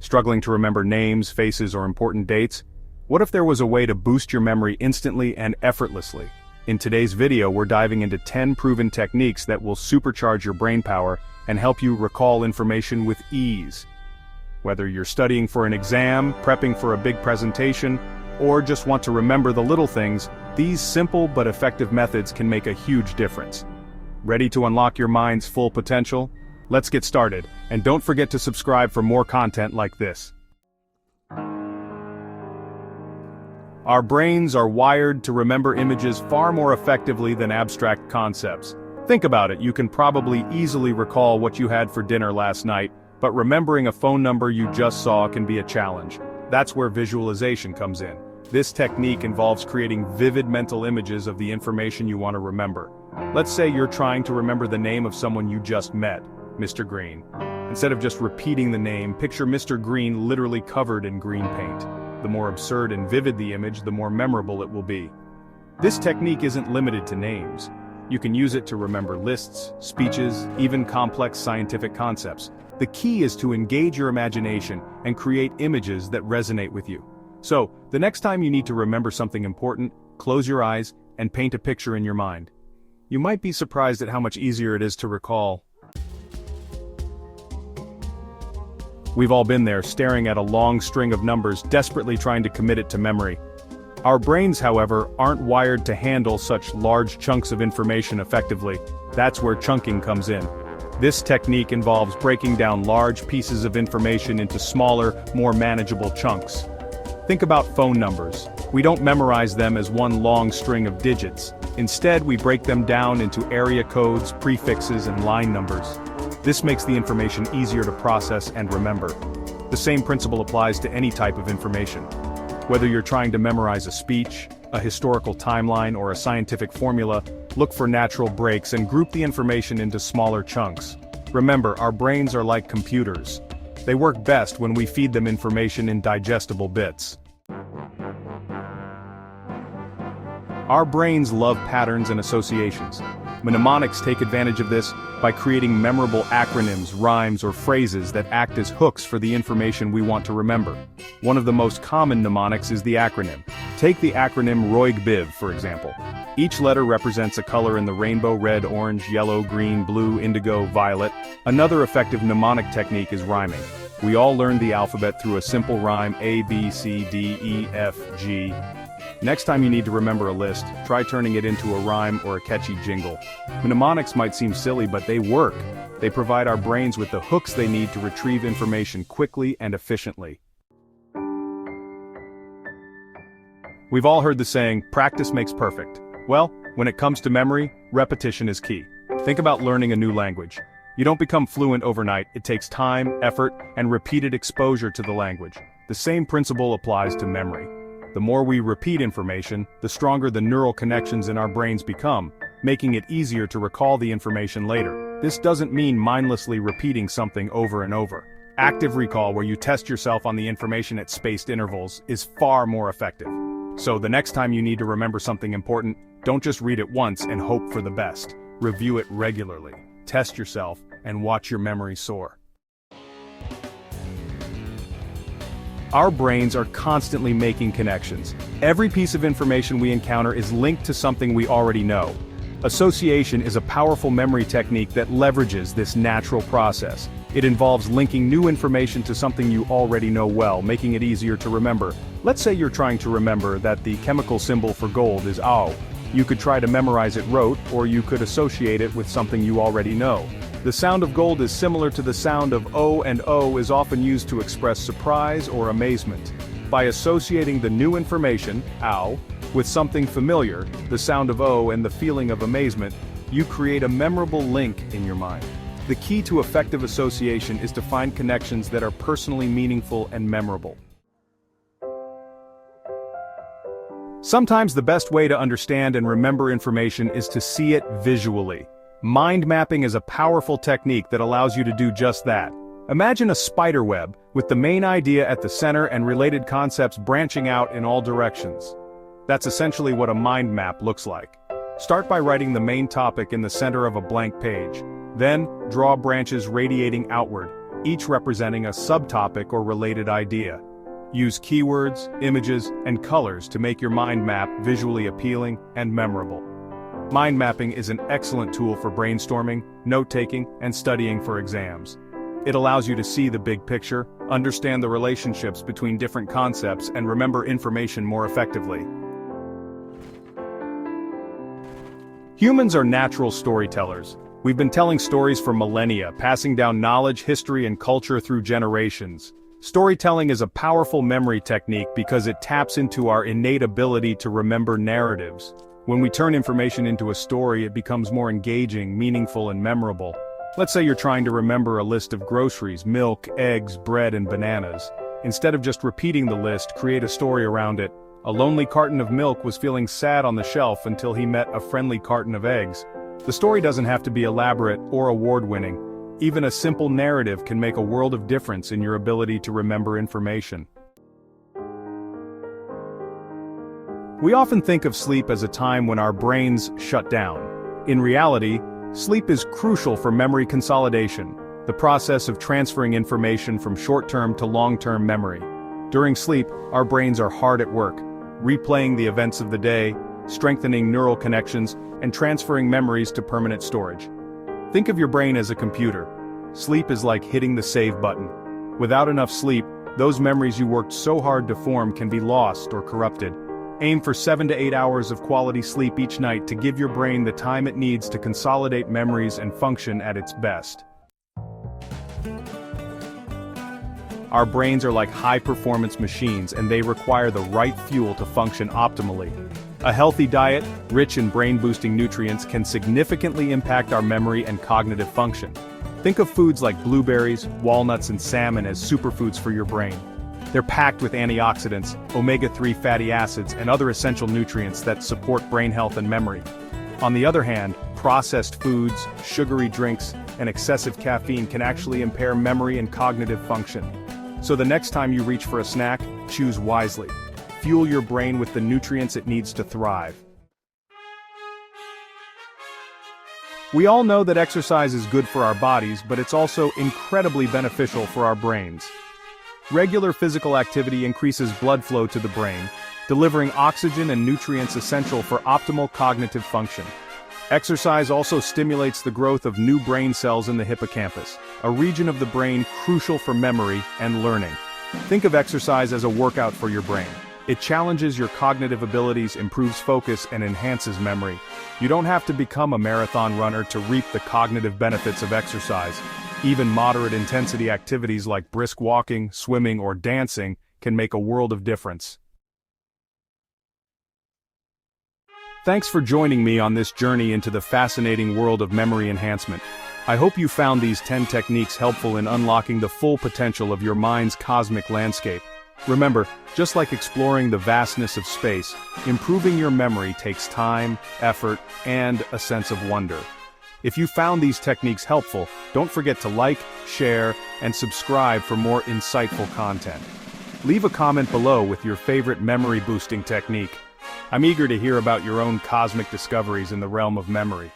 Struggling to remember names, faces, or important dates? What if there was a way to boost your memory instantly and effortlessly? In today's video, we're diving into 10 proven techniques that will supercharge your brain power and help you recall information with ease. Whether you're studying for an exam, prepping for a big presentation, or just want to remember the little things, these simple but effective methods can make a huge difference. Ready to unlock your mind's full potential? Let's get started, and don't forget to subscribe for more content like this. Our brains are wired to remember images far more effectively than abstract concepts. Think about it, you can probably easily recall what you had for dinner last night, but remembering a phone number you just saw can be a challenge. That's where visualization comes in. This technique involves creating vivid mental images of the information you want to remember. Let's say you're trying to remember the name of someone you just met, Mr. Green. Instead of just repeating the name, picture Mr. Green literally covered in green paint. The more absurd and vivid the image, the more memorable it will be. This technique isn't limited to names. You can use it to remember lists, speeches, even complex scientific concepts. The key is to engage your imagination and create images that resonate with you. So, the next time you need to remember something important, close your eyes and paint a picture in your mind. You might be surprised at how much easier it is to recall. We've all been there, staring at a long string of numbers, desperately trying to commit it to memory. Our brains, however, aren't wired to handle such large chunks of information effectively. That's where chunking comes in. This technique involves breaking down large pieces of information into smaller, more manageable chunks. Think about phone numbers. We don't memorize them as one long string of digits. Instead, we break them down into area codes, prefixes, and line numbers. This makes the information easier to process and remember. The same principle applies to any type of information. Whether you're trying to memorize a speech, a historical timeline, or a scientific formula, look for natural breaks and group the information into smaller chunks. Remember, our brains are like computers. They work best when we feed them information in digestible bits. Our brains love patterns and associations. Mnemonics take advantage of this by creating memorable acronyms, rhymes, or phrases that act as hooks for the information we want to remember. One of the most common mnemonics is the acronym. Take the acronym 𝐕𝐢𝐝𝐻, for example. Each letter represents a color in the rainbow: red, orange, yellow, green, blue, indigo, violet. Another effective mnemonic technique is rhyming. We all learned the alphabet through a simple rhyme: A, B, C, D, E, F, G. Next time you need to remember a list, try turning it into a rhyme or a catchy jingle. Mnemonics might seem silly, but they work. They provide our brains with the hooks they need to retrieve information quickly and efficiently. We've all heard the saying, practice makes perfect. Well, when it comes to memory, repetition is key. Think about learning a new language. You don't become fluent overnight. It takes time, effort, and repeated exposure to the language. The same principle applies to memory. The more we repeat information, the stronger the neural connections in our brains become, making it easier to recall the information later. This doesn't mean mindlessly repeating something over and over. Active recall, where you test yourself on the information at spaced intervals, is far more effective. So the next time you need to remember something important, don't just read it once and hope for the best. Review it regularly, test yourself, and watch your memory soar. Our brains are constantly making connections. Every piece of information we encounter is linked to something we already know. Association is a powerful memory technique that leverages this natural process. It involves linking new information to something you already know well, making it easier to remember. Let's say you're trying to remember that the chemical symbol for gold is 𝐲. You could try to memorize it rote, or you could associate it with something you already know. The sound of gold is similar to the sound of O, and O is often used to express surprise or amazement. By associating the new information, 𝐲, with something familiar, the sound of O and the feeling of amazement, you create a memorable link in your mind. The key to effective association is to find connections that are personally meaningful and memorable. Sometimes the best way to understand and remember information is to see it visually. Mind mapping is a powerful technique that allows you to do just that. Imagine a spider web, with the main idea at the center and related concepts branching out in all directions. That's essentially what a mind map looks like. Start by writing the main topic in the center of a blank page. Then, draw branches radiating outward. each representing a subtopic or related idea. Use keywords, images, and colors to make your mind map visually appealing and memorable. Mind mapping is an excellent tool for brainstorming, note-taking, and studying for exams. It allows you to see the big picture, understand the relationships between different concepts, and remember information more effectively. Humans are natural storytellers. We've been telling stories for millennia, passing down knowledge, history, and culture through generations. Storytelling is a powerful memory technique because it taps into our innate ability to remember narratives. When we turn information into a story, it becomes more engaging, meaningful, and memorable. Let's say you're trying to remember a list of groceries: milk, eggs, bread, and bananas. Instead of just repeating the list, create a story around it. A lonely carton of milk was feeling sad on the shelf until he met a friendly carton of eggs. The story doesn't have to be elaborate or award-winning. Even a simple narrative can make a world of difference in your ability to remember information. We often think of sleep as a time when our brains shut down. In reality, sleep is crucial for memory consolidation, the process of transferring information from short-term to long-term memory. During sleep, our brains are hard at work, replaying the events of the day, strengthening neural connections, and transferring memories to permanent storage. Think of your brain as a computer. Sleep is like hitting the save button. Without enough sleep, those memories you worked so hard to form can be lost or corrupted. Aim for 7 to 8 hours of quality sleep each night to give your brain the time it needs to consolidate memories and function at its best. Our brains are like high-performance machines, and they require the right fuel to function optimally. A healthy diet, rich in brain-boosting nutrients, can significantly impact our memory and cognitive function. Think of foods like blueberries, walnuts, and salmon as superfoods for your brain. They're packed with antioxidants, omega-3 fatty acids, and other essential nutrients that support brain health and memory. On the other hand, processed foods, sugary drinks, and excessive caffeine can actually impair memory and cognitive function. So the next time you reach for a snack, choose wisely. Fuel your brain with the nutrients it needs to thrive. We all know that exercise is good for our bodies, but it's also incredibly beneficial for our brains. Regular physical activity increases blood flow to the brain, delivering oxygen and nutrients essential for optimal cognitive function. Exercise also stimulates the growth of new brain cells in the hippocampus, a region of the brain crucial for memory and learning. Think of exercise as a workout for your brain. It challenges your cognitive abilities, improves focus, and enhances memory. You don't have to become a marathon runner to reap the cognitive benefits of exercise. Even moderate intensity activities like brisk walking, swimming, or dancing can make a world of difference. Thanks for joining me on this journey into the fascinating world of memory enhancement. I hope you found these 10 techniques helpful in unlocking the full potential of your mind's cosmic landscape. Remember, just like exploring the vastness of space, improving your memory takes time, effort, and a sense of wonder. If you found these techniques helpful, don't forget to like, share, and subscribe for more insightful content. Leave a comment below with your favorite memory-boosting technique. I'm eager to hear about your own cosmic discoveries in the realm of memory.